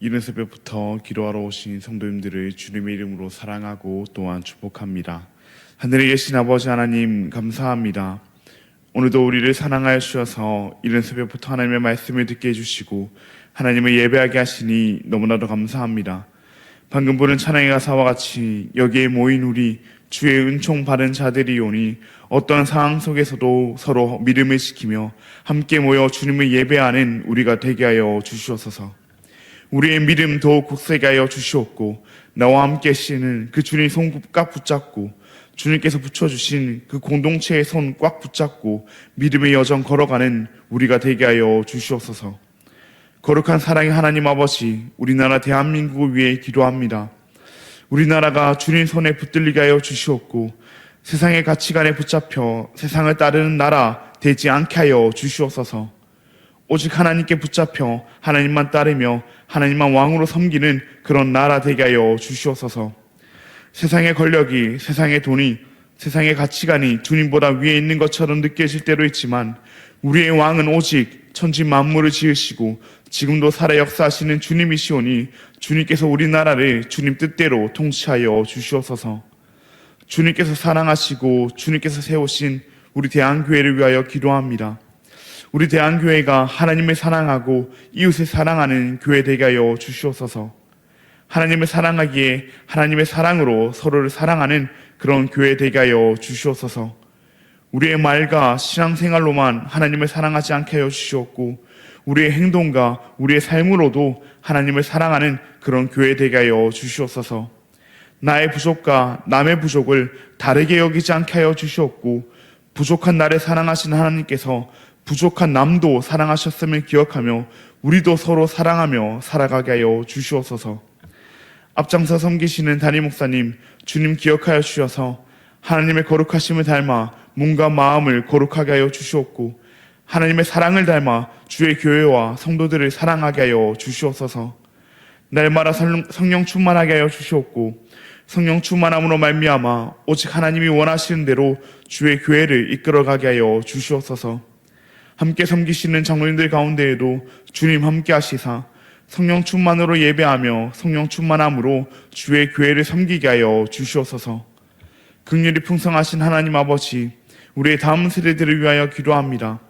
이른 새벽부터 기도하러 오신 성도님들을 주님의 이름으로 사랑하고 또한 축복합니다. 하늘에 계신 아버지 하나님 감사합니다. 오늘도 우리를 사랑하여 주셔서 이른 새벽부터 하나님의 말씀을 듣게 해주시고 하나님을 예배하게 하시니 너무나도 감사합니다. 방금 부른 찬양의 가사와 같이 여기에 모인 우리 주의 은총 받은 자들이오니 어떤 상황 속에서도 서로 믿음을 지키며 함께 모여 주님을 예배하는 우리가 되게 하여 주시옵소서. 우리의 믿음 더욱 굳세게 하여 주시옵고 나와 함께 하시는 그 주님 손 꽉 붙잡고 주님께서 붙여주신 그 공동체의 손 꽉 붙잡고 믿음의 여정 걸어가는 우리가 되게 하여 주시옵소서. 거룩한 사랑의 하나님 아버지, 우리나라 대한민국을 위해 기도합니다. 우리나라가 주님 손에 붙들리게 하여 주시옵고 세상의 가치관에 붙잡혀 세상을 따르는 나라 되지 않게 하여 주시옵소서. 오직 하나님께 붙잡혀 하나님만 따르며 하나님만 왕으로 섬기는 그런 나라 되게 하여 주시옵소서. 세상의 권력이, 세상의 돈이, 세상의 가치관이 주님보다 위에 있는 것처럼 느껴질 때도 있지만 우리의 왕은 오직 천지 만물을 지으시고 지금도 살아 역사하시는 주님이시오니 주님께서 우리나라를 주님 뜻대로 통치하여 주시옵소서. 주님께서 사랑하시고 주님께서 세우신 우리 대한교회를 위하여 기도합니다. 우리 대한교회가 하나님을 사랑하고 이웃을 사랑하는 교회 되게 하여 주시옵소서. 하나님을 사랑하기에 하나님의 사랑으로 서로를 사랑하는 그런 교회 되게 하여 주시옵소서. 우리의 말과 신앙생활로만 하나님을 사랑하지 않게 하여 주시옵고 우리의 행동과 우리의 삶으로도 하나님을 사랑하는 그런 교회 되게 하여 주시옵소서. 나의 부족과 남의 부족을 다르게 여기지 않게 하여 주시옵고 부족한 나를 사랑하신 하나님께서 부족한 남도 사랑하셨음을 기억하며 우리도 서로 사랑하며 살아가게 하여 주시옵소서. 앞장서 섬기시는 담임 목사님, 주님 기억하여 주셔서 하나님의 거룩하심을 닮아 몸과 마음을 거룩하게 하여 주시옵고 하나님의 사랑을 닮아 주의 교회와 성도들을 사랑하게 하여 주시옵소서. 날마다 성령 충만하게 하여 주시옵고 성령 충만함으로 말미암아 오직 하나님이 원하시는 대로 주의 교회를 이끌어가게 하여 주시옵소서. 함께 섬기시는 장로님들 가운데에도 주님 함께 하시사 성령 충만으로 예배하며 성령 충만함으로 주의 교회를 섬기게 하여 주시옵소서. 긍휼이 풍성하신 하나님 아버지, 우리의 다음 세대들을 위하여 기도합니다.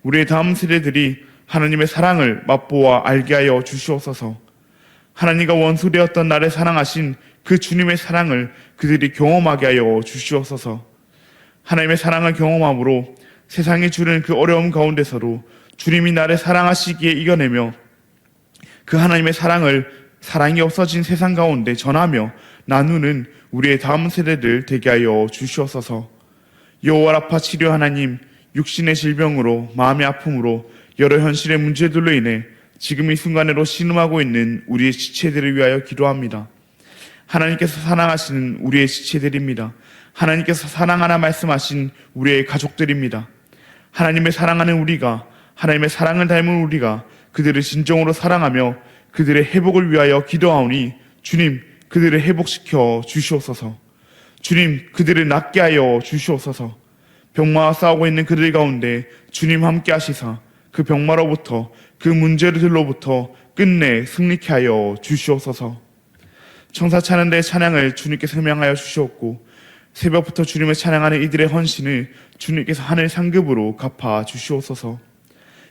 우리의 다음 세대들이 하나님의 사랑을 맛보아 알게 하여 주시옵소서. 하나님과 원수되었던 나를 사랑하신 그 주님의 사랑을 그들이 경험하게 하여 주시옵소서. 하나님의 사랑을 경험함으로 세상이 주는 그 어려움 가운데서도 주님이 나를 사랑하시기에 이겨내며 그 하나님의 사랑을 사랑이 없어진 세상 가운데 전하며 나누는 우리의 다음 세대들 되게 하여 주시옵소서. 여호와 라파 치료 하나님, 육신의 질병으로 마음의 아픔으로 여러 현실의 문제들로 인해 지금 이 순간에도 신음하고 있는 우리의 지체들을 위하여 기도합니다. 하나님께서 사랑하시는 우리의 지체들입니다. 하나님께서 사랑하라 말씀하신 우리의 가족들입니다. 하나님을 사랑하는 우리가, 하나님의 사랑을 닮은 우리가 그들을 진정으로 사랑하며 그들의 회복을 위하여 기도하오니 주님, 그들을 회복시켜 주시옵소서. 주님, 그들을 낫게 하여 주시옵소서. 병마와 싸우고 있는 그들 가운데 주님 함께 하시사 그 병마로부터 그 문제들로부터 끝내 승리케 하여 주시옵소서. 청사 찬양대의 찬양을 주님께서 명하여 주시옵고 새벽부터 주님을 찬양하는 이들의 헌신을 주님께서 하늘 상급으로 갚아 주시옵소서.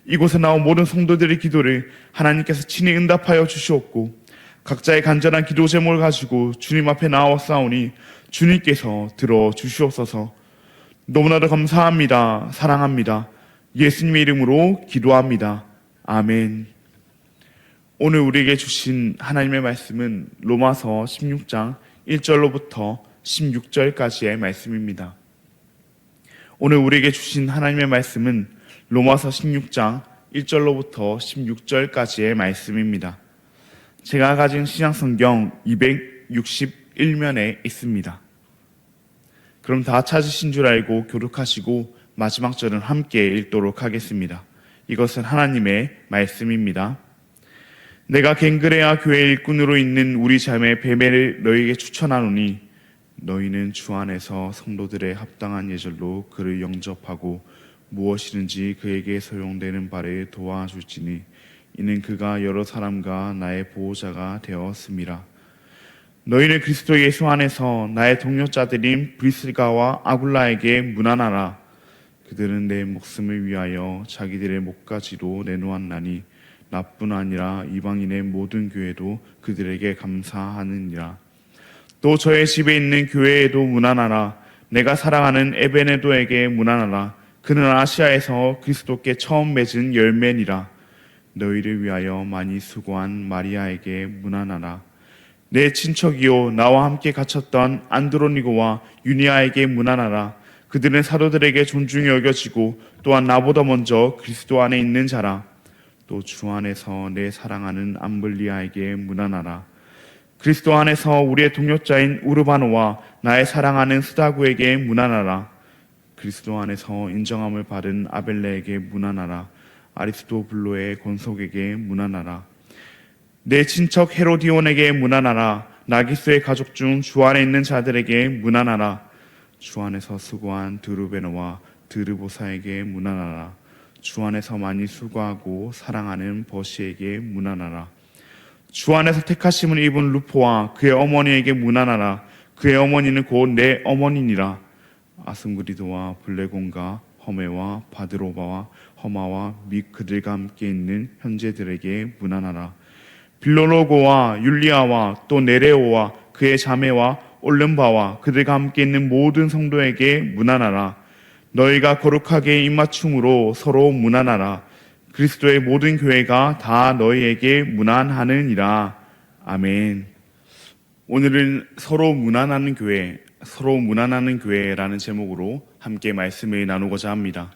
이곳에 나온 모든 성도들의 기도를 하나님께서 친히 응답하여 주시옵고 각자의 간절한 기도 제목을 가지고 주님 앞에 나와 싸우니 주님께서 들어 주시옵소서. 너무나도 감사합니다. 사랑합니다. 예수님의 이름으로 기도합니다. 아멘. 오늘 우리에게 주신 하나님의 말씀은 로마서 16장 1절로부터 16절까지의 말씀입니다. 오늘 우리에게 주신 하나님의 말씀은 로마서 16장 1절로부터 16절까지의 말씀입니다. 제가 가진 신약성경 261면에 있습니다. 그럼 다 찾으신 줄 알고 교독하시고 마지막 절은 함께 읽도록 하겠습니다. 이것은 하나님의 말씀입니다. 내가 갱그레아 교회 일꾼으로 있는 우리 자매 베메를 너희에게 추천하노니 너희는 주 안에서 성도들의 합당한 예절로 그를 영접하고 무엇이든지 그에게 소용되는 바를 도와줄지니 이는 그가 여러 사람과 나의 보호자가 되었습니다. 너희는 그리스도 예수 안에서 나의 동료자들인 브리스가와 아굴라에게 문안하라. 그들은 내 목숨을 위하여 자기들의 목까지도 내놓았나니 나뿐 아니라 이방인의 모든 교회도 그들에게 감사하느니라. 또 저의 집에 있는 교회에도 문안하라. 내가 사랑하는 에베네도에게 문안하라. 그는 아시아에서 그리스도께 처음 맺은 열매니라. 너희를 위하여 많이 수고한 마리아에게 문안하라. 내 친척이요 나와 함께 갇혔던 안드로니고와 유니아에게 문안하라. 그들은 사도들에게 존중이 여겨지고 또한 나보다 먼저 그리스도 안에 있는 자라. 또 주 안에서 내 사랑하는 암블리아에게 문안하라. 그리스도 안에서 우리의 동역자인 우르바노와 나의 사랑하는 스다구에게 문안하라. 그리스도 안에서 인정함을 받은 아벨레에게 문안하라. 아리스토블로의 권속에게 문안하라. 내 친척 헤로디온에게 문안하라. 나기스의 가족 중 주 안에 있는 자들에게 문안하라. 주 안에서 수고한 드루베노와 드르보사에게 문안하라. 주 안에서 많이 수고하고 사랑하는 버시에게 문안하라. 주 안에서 택하심을 입은 루포와 그의 어머니에게 문안하라. 그의 어머니는 곧 내 어머니니라. 아승그리도와 블레곤과 허메와 바드로바와 허마와 및 그들과 함께 있는 형제들에게 문안하라. 빌로로고와 율리아와 또 네레오와 그의 자매와 올름바와 그들과 함께 있는 모든 성도에게 문안하라. 너희가 거룩하게 입맞춤으로 서로 문안하라. 그리스도의 모든 교회가 다 너희에게 문안하느니라. 아멘. 오늘은 서로 문안하는 교회라는 제목으로 함께 말씀을 나누고자 합니다.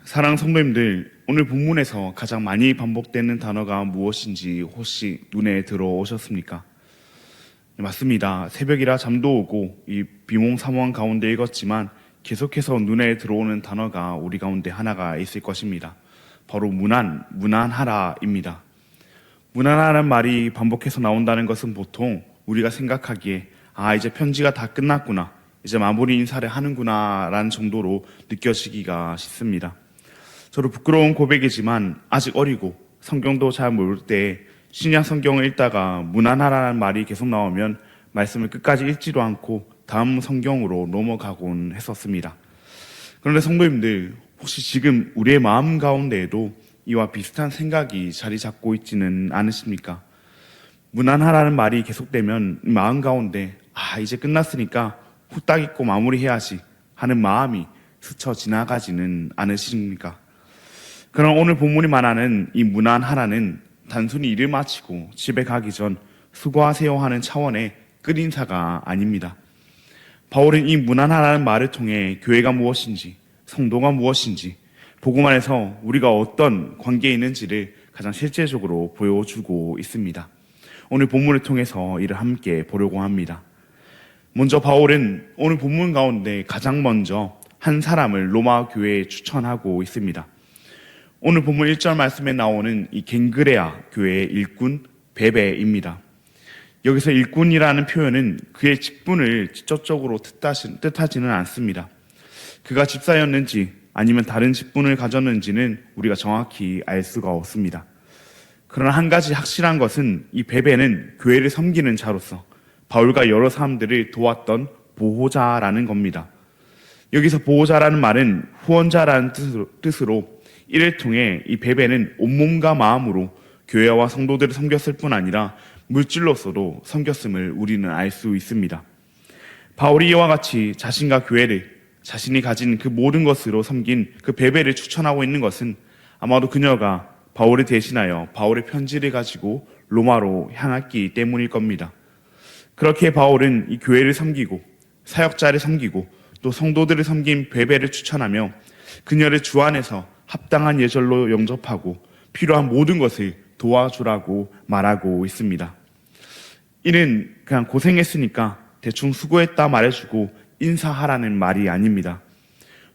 사랑하는 성도님들, 오늘 본문에서 가장 많이 반복되는 단어가 무엇인지 혹시 눈에 들어오셨습니까? 네, 맞습니다. 새벽이라 잠도 오고 이 비몽사몽한 가운데 읽었지만 계속해서 눈에 들어오는 단어가 우리 가운데 하나가 있을 것입니다. 바로 문안하라입니다. 문안하라는 말이 반복해서 나온다는 것은 보통 우리가 생각하기에 이제 편지가 다 끝났구나, 이제 마무리 인사를 하는구나 라는 정도로 느껴지기가 쉽습니다. 저도 부끄러운 고백이지만 아직 어리고 성경도 잘 모를 때 신약 성경을 읽다가 문안하라는 말이 계속 나오면 말씀을 끝까지 읽지도 않고 다음 성경으로 넘어가곤 했었습니다. 그런데 성도님들, 혹시 지금 우리의 마음 가운데에도 이와 비슷한 생각이 자리 잡고 있지는 않으십니까? 문안하라는 말이 계속되면 마음 가운데 이제 끝났으니까 후딱 잊고 마무리해야지 하는 마음이 스쳐 지나가지는 않으십니까? 그럼 오늘 본문이 말하는 이 문안하라는 단순히 일을 마치고 집에 가기 전 수고하세요 하는 차원의 끝인사가 아닙니다. 바울은 이 문안하라는 말을 통해 교회가 무엇인지, 성도가 무엇인지, 복음 안에서 우리가 어떤 관계에 있는지를 가장 실제적으로 보여주고 있습니다. 오늘 본문을 통해서 이를 함께 보려고 합니다. 먼저 바울은 오늘 본문 가운데 가장 먼저 한 사람을 로마 교회에 추천하고 있습니다. 오늘 본문 1절 말씀에 나오는 이 갱그레아 교회의 일꾼 베베입니다. 여기서 일꾼이라는 표현은 그의 직분을 직접적으로 뜻하지는 않습니다. 그가 집사였는지 아니면 다른 직분을 가졌는지는 우리가 정확히 알 수가 없습니다. 그러나 한 가지 확실한 것은 이 베베는 교회를 섬기는 자로서 바울과 여러 사람들을 도왔던 보호자라는 겁니다. 여기서 보호자라는 말은 후원자라는 뜻으로 이를 통해 이 베베는 온몸과 마음으로 교회와 성도들을 섬겼을 뿐 아니라 물질로서도 섬겼음을 우리는 알 수 있습니다. 바울이 이와 같이 자신과 교회를 자신이 가진 그 모든 것으로 섬긴 그 베베를 추천하고 있는 것은 아마도 그녀가 바울을 대신하여 바울의 편지를 가지고 로마로 향했기 때문일 겁니다. 그렇게 바울은 이 교회를 섬기고 사역자를 섬기고 또 성도들을 섬긴 베베를 추천하며 그녀를 주 안에서 합당한 예절로 영접하고 필요한 모든 것을 도와주라고 말하고 있습니다. 이는 그냥 고생했으니까 대충 수고했다 말해주고 인사하라는 말이 아닙니다.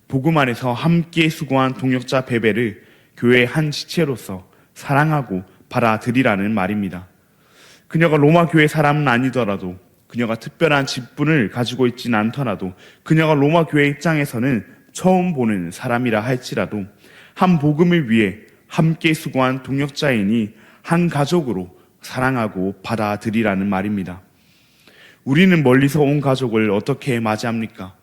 복음 안에서 함께 수고한 동역자 베베를 교회의 한 지체로서 사랑하고 받아들이라는 말입니다. 그녀가 로마 교회 사람은 아니더라도, 그녀가 특별한 직분을 가지고 있지는 않더라도, 그녀가 로마 교회 입장에서는 처음 보는 사람이라 할지라도 한 복음을 위해 함께 수고한 동역자이니 한 가족으로 사랑하고 받아들이라는 말입니다. 우리는 멀리서 온 가족을 어떻게 맞이합니까?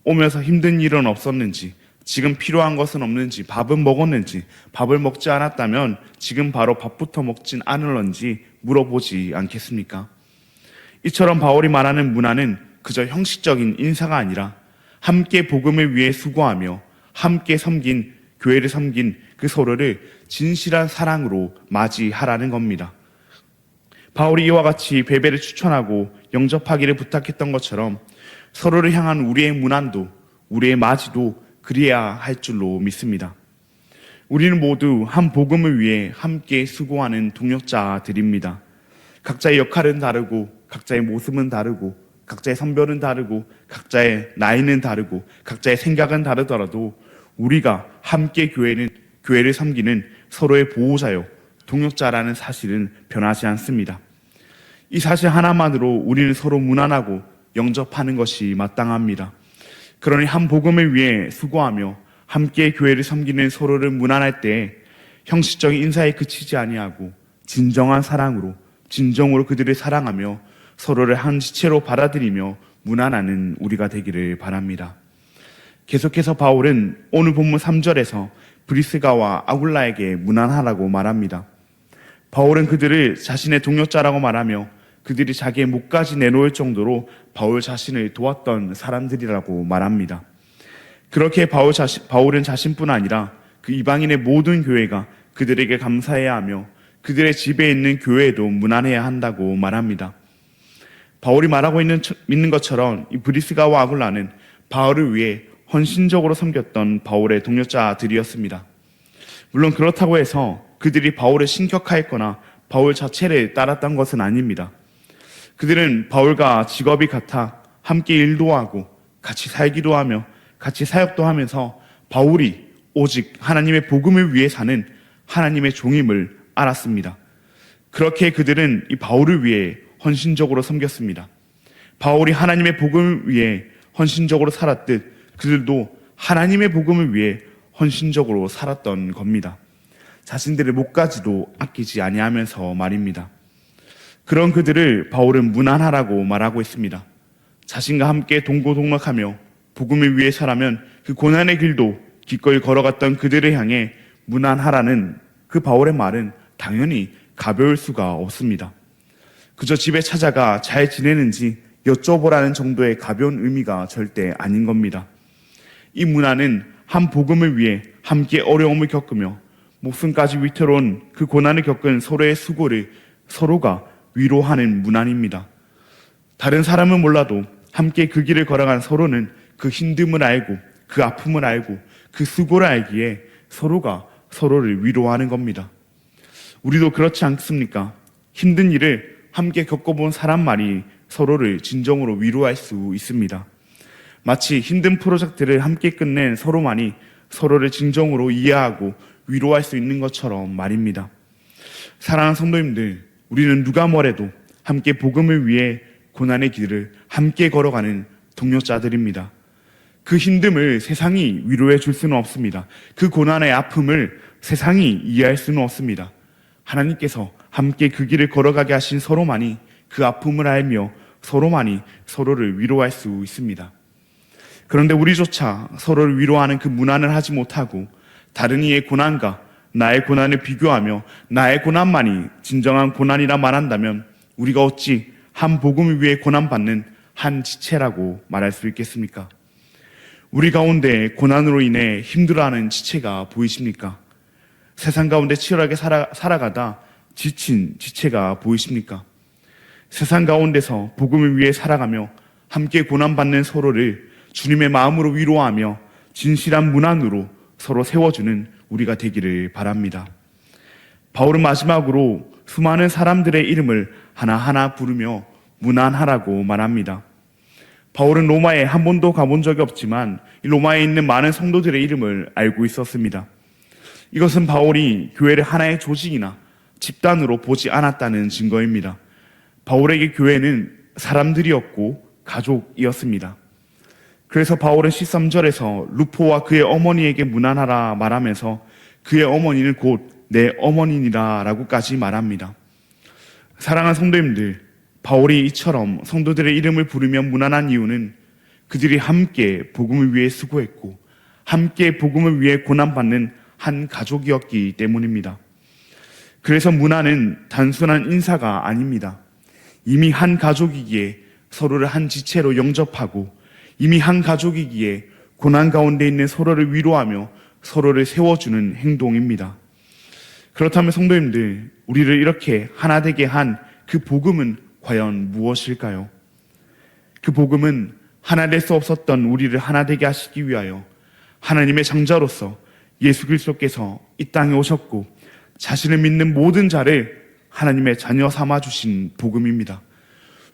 오면서 힘든 일은 없었는지, 지금 필요한 것은 없는지, 밥은 먹었는지, 밥을 먹지 않았다면 지금 바로 밥부터 먹진 않을런지 물어보지 않겠습니까? 이처럼 바울이 말하는 문화는 그저 형식적인 인사가 아니라 함께 복음을 위해 수고하며 함께 섬긴, 교회를 섬긴 그 서로를 진실한 사랑으로 맞이하라는 겁니다. 바울이 이와 같이 베베를 추천하고 영접하기를 부탁했던 것처럼 서로를 향한 우리의 문안도, 우리의 맞이도 그리해야 할 줄로 믿습니다. 우리는 모두 한 복음을 위해 함께 수고하는 동역자들입니다. 각자의 역할은 다르고, 각자의 모습은 다르고, 각자의 성별은 다르고, 각자의 나이는 다르고, 각자의 생각은 다르더라도 우리가 함께 교회를 섬기는 서로의 보호자요, 동역자라는 사실은 변하지 않습니다. 이 사실 하나만으로 우리는 서로 무난하고 영접하는 것이 마땅합니다. 그러니 한 복음을 위해 수고하며 함께 교회를 섬기는 서로를 무난할 때 형식적인 인사에 그치지 아니하고 진정한 사랑으로, 진정으로 그들을 사랑하며 서로를 한 지체로 받아들이며 무난하는 우리가 되기를 바랍니다. 계속해서 바울은 오늘 본문 3절에서 브리스가와 아굴라에게 무난하라고 말합니다. 바울은 그들을 자신의 동역자라고 말하며 그들이 자기의 목까지 내놓을 정도로 바울 자신을 도왔던 사람들이라고 말합니다. 그렇게 바울은 자신뿐 아니라 그 이방인의 모든 교회가 그들에게 감사해야 하며 그들의 집에 있는 교회에도 무난해야 한다고 말합니다. 바울이 말하고 있는 것처럼 이 브리스가와 아굴라는 바울을 위해 헌신적으로 섬겼던 바울의 동역자들이었습니다. 물론 그렇다고 해서 그들이 바울을 신격화했거나 바울 자체를 따랐던 것은 아닙니다. 그들은 바울과 직업이 같아 함께 일도 하고 같이 살기도 하며 같이 사역도 하면서 바울이 오직 하나님의 복음을 위해 사는 하나님의 종임을 알았습니다. 그렇게 그들은 이 바울을 위해 헌신적으로 섬겼습니다. 바울이 하나님의 복음을 위해 헌신적으로 살았듯 그들도 하나님의 복음을 위해 헌신적으로 살았던 겁니다. 자신들의 목까지도 아끼지 아니하면서 말입니다. 그런 그들을 바울은 무난하라고 말하고 있습니다. 자신과 함께 동고동락하며 복음을 위해 살아면 그 고난의 길도 기꺼이 걸어갔던 그들을 향해 무난하라는 그 바울의 말은 당연히 가벼울 수가 없습니다. 그저 집에 찾아가 잘 지내는지 여쭤보라는 정도의 가벼운 의미가 절대 아닌 겁니다. 이 문화는 한 복음을 위해 함께 어려움을 겪으며 목숨까지 위태로운 그 고난을 겪은 서로의 수고를 서로가 위로하는 문화입니다. 다른 사람은 몰라도 함께 그 길을 걸어간 서로는 그 힘듦을 알고 그 아픔을 알고 그 수고를 알기에 서로가 서로를 위로하는 겁니다. 우리도 그렇지 않습니까? 힘든 일을 함께 겪어본 사람만이 서로를 진정으로 위로할 수 있습니다. 마치 힘든 프로젝트를 함께 끝낸 서로만이 서로를 진정으로 이해하고 위로할 수 있는 것처럼 말입니다. 사랑하는 성도님들, 우리는 누가 뭐래도 함께 복음을 위해 고난의 길을 함께 걸어가는 동역자들입니다. 그 힘듦을 세상이 위로해 줄 수는 없습니다. 그 고난의 아픔을 세상이 이해할 수는 없습니다. 하나님께서 함께 그 길을 걸어가게 하신 서로만이 그 아픔을 알며 서로만이 서로를 위로할 수 있습니다. 그런데 우리조차 서로를 위로하는 그 문안을 하지 못하고 다른 이의 고난과 나의 고난을 비교하며 나의 고난만이 진정한 고난이라 말한다면 우리가 어찌 한 복음을 위해 고난받는 한 지체라고 말할 수 있겠습니까? 우리 가운데 고난으로 인해 힘들어하는 지체가 보이십니까? 세상 가운데 치열하게 살아가다 지친 지체가 보이십니까? 세상 가운데서 복음을 위해 살아가며 함께 고난받는 서로를 주님의 마음으로 위로하며 진실한 문안으로 서로 세워주는 우리가 되기를 바랍니다. 바울은 마지막으로 수많은 사람들의 이름을 하나하나 부르며 문안하라고 말합니다. 바울은 로마에 한 번도 가본 적이 없지만 이 로마에 있는 많은 성도들의 이름을 알고 있었습니다. 이것은 바울이 교회를 하나의 조직이나 집단으로 보지 않았다는 증거입니다. 바울에게 교회는 사람들이었고 가족이었습니다. 그래서 바울은 13절에서 루포와 그의 어머니에게 문안하라 말하면서 그의 어머니는 곧 내 어머니니라 라고까지 말합니다. 사랑하는 성도님들, 바울이 이처럼 성도들의 이름을 부르며 문안한 이유는 그들이 함께 복음을 위해 수고했고 함께 복음을 위해 고난받는 한 가족이었기 때문입니다. 그래서 문안은 단순한 인사가 아닙니다. 이미 한 가족이기에 서로를 한 지체로 영접하고 이미 한 가족이기에 고난 가운데 있는 서로를 위로하며 서로를 세워주는 행동입니다. 그렇다면 성도님들, 우리를 이렇게 하나 되게 한 그 복음은 과연 무엇일까요? 그 복음은 하나 될 수 없었던 우리를 하나 되게 하시기 위하여 하나님의 장자로서 예수 그리스도께서 이 땅에 오셨고 자신을 믿는 모든 자를 하나님의 자녀 삼아주신 복음입니다.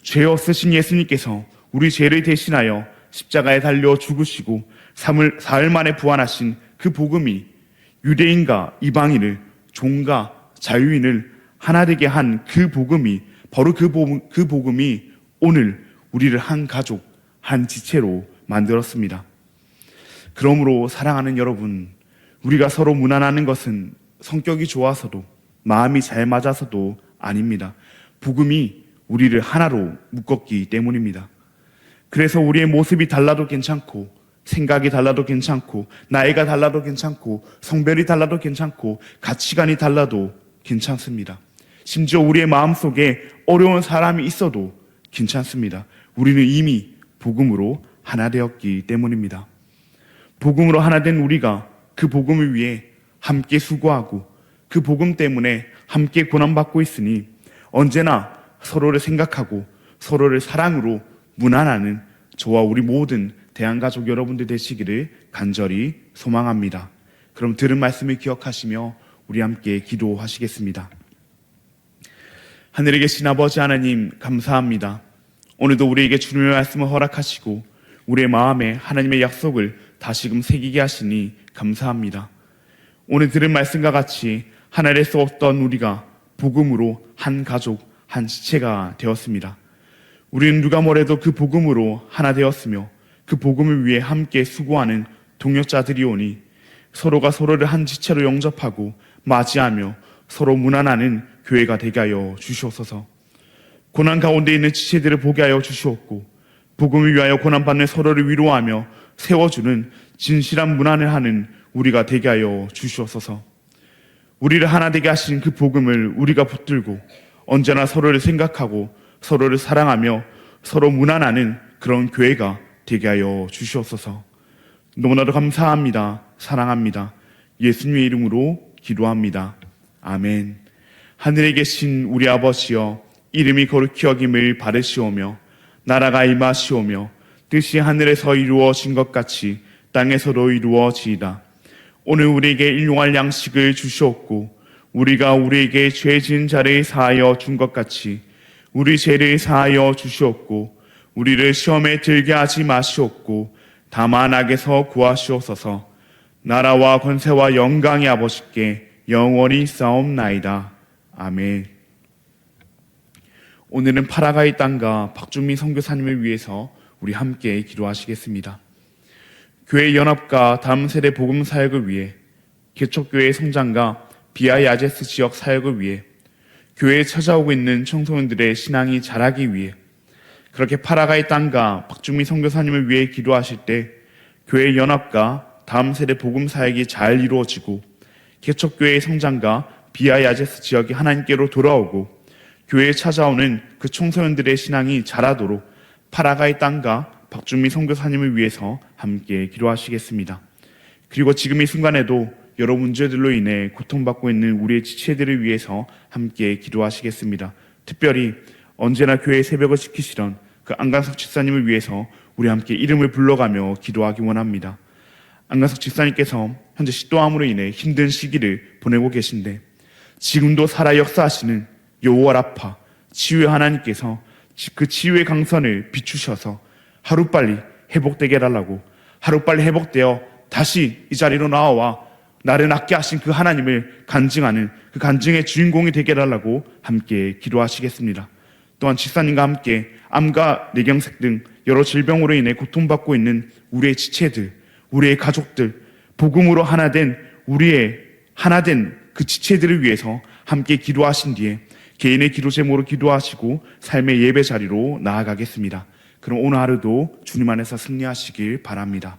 죄 없으신 예수님께서 우리 죄를 대신하여 십자가에 달려 죽으시고 사흘 만에 부활하신 그 복음이 유대인과 이방인을, 종과 자유인을 하나 되게 한 그 복음이, 바로 그 복음이 오늘 우리를 한 가족, 한 지체로 만들었습니다. 그러므로 사랑하는 여러분, 우리가 서로 무난하는 것은 성격이 좋아서도 마음이 잘 맞아서도 아닙니다. 복음이 우리를 하나로 묶었기 때문입니다. 그래서 우리의 모습이 달라도 괜찮고 생각이 달라도 괜찮고 나이가 달라도 괜찮고 성별이 달라도 괜찮고 가치관이 달라도 괜찮습니다. 심지어 우리의 마음속에 어려운 사람이 있어도 괜찮습니다. 우리는 이미 복음으로 하나 되었기 때문입니다. 복음으로 하나 된 우리가 그 복음을 위해 함께 수고하고 그 복음 때문에 함께 고난받고 있으니 언제나 서로를 생각하고 서로를 사랑으로 문안하는 저와 우리 모든 대한가족 여러분들 되시기를 간절히 소망합니다. 그럼 들은 말씀을 기억하시며 우리 함께 기도하시겠습니다. 하늘에 계신 아버지 하나님, 감사합니다. 오늘도 우리에게 주님의 말씀을 허락하시고 우리의 마음에 하나님의 약속을 다시금 새기게 하시니 감사합니다. 오늘 들은 말씀과 같이 하나 될 수 없던 우리가 복음으로 한 가족, 한 지체가 되었습니다. 우리는 누가 뭐래도 그 복음으로 하나 되었으며 그 복음을 위해 함께 수고하는 동역자들이오니 서로가 서로를 한 지체로 영접하고 맞이하며 서로 문안하는 교회가 되게 하여 주시옵소서. 고난 가운데 있는 지체들을 보게 하여 주시옵고 복음을 위하여 고난받는 서로를 위로하며 세워주는 진실한 문안을 하는 우리가 되게 하여 주시옵소서. 우리를 하나 되게 하신 그 복음을 우리가 붙들고 언제나 서로를 생각하고 서로를 사랑하며 서로 문안하는 그런 교회가 되게 하여 주시옵소서. 너무나도 감사합니다. 사랑합니다. 예수님의 이름으로 기도합니다. 아멘. 하늘에 계신 우리 아버지여, 이름이 거룩히 여김을 받으시오며 나라가 임하시오며 뜻이 하늘에서 이루어진 것 같이 땅에서도 이루어지이다. 오늘 우리에게 일용할 양식을 주시옵고 우리가 우리에게 죄 지은 자를 사하여 준 것 같이 우리 죄를 사하여 주시옵고 우리를 시험에 들게 하지 마시옵고 다만 악에서 구하시옵소서. 나라와 권세와 영광이 아버지께 영원히 싸움나이다. 아멘. 오늘은 파라과이 땅과 박준민 선교사님을 위해서 우리 함께 기도하시겠습니다. 교회 연합과 다음 세대 복음 사역을 위해, 개척교회 성장과 비아 야제스 지역 사역을 위해, 교회에 찾아오고 있는 청소년들의 신앙이 자라기 위해, 그렇게 파라과이 땅과 박준민 선교사님을 위해 기도하실 때 교회 연합과 다음 세대 복음 사역이 잘 이루어지고 개척교회의 성장과 비아 야제스 지역이 하나님께로 돌아오고 교회에 찾아오는 그 청소년들의 신앙이 자라도록 파라과이 땅과 박준민 선교사님을 위해서 함께 기도하시겠습니다. 그리고 지금 이 순간에도 여러 문제들로 인해 고통받고 있는 우리의 지체들을 위해서 함께 기도하시겠습니다. 특별히 언제나 교회의 새벽을 지키시던 그 안강석 집사님을 위해서 우리 함께 이름을 불러가며 기도하기 원합니다. 안강석 집사님께서 현재 식도암으로 인해 힘든 시기를 보내고 계신데 지금도 살아 역사하시는 여호와 라파 치유의 하나님께서 그 치유의 강선을 비추셔서 하루빨리 회복되게 해달라고, 하루빨리 회복되어 다시 이 자리로 나와 나를 낫게 하신 그 하나님을 간증하는 그 간증의 주인공이 되게 해달라고 함께 기도하시겠습니다. 또한 집사님과 함께 암과 뇌경색 등 여러 질병으로 인해 고통받고 있는 우리의 지체들, 우리의 가족들, 복음으로 하나 된 우리의 하나된 그 지체들을 위해서 함께 기도하신 뒤에 개인의 기도 제목으로 기도하시고 삶의 예배 자리로 나아가겠습니다. 그럼 오늘 하루도 주님 안에서 승리하시길 바랍니다.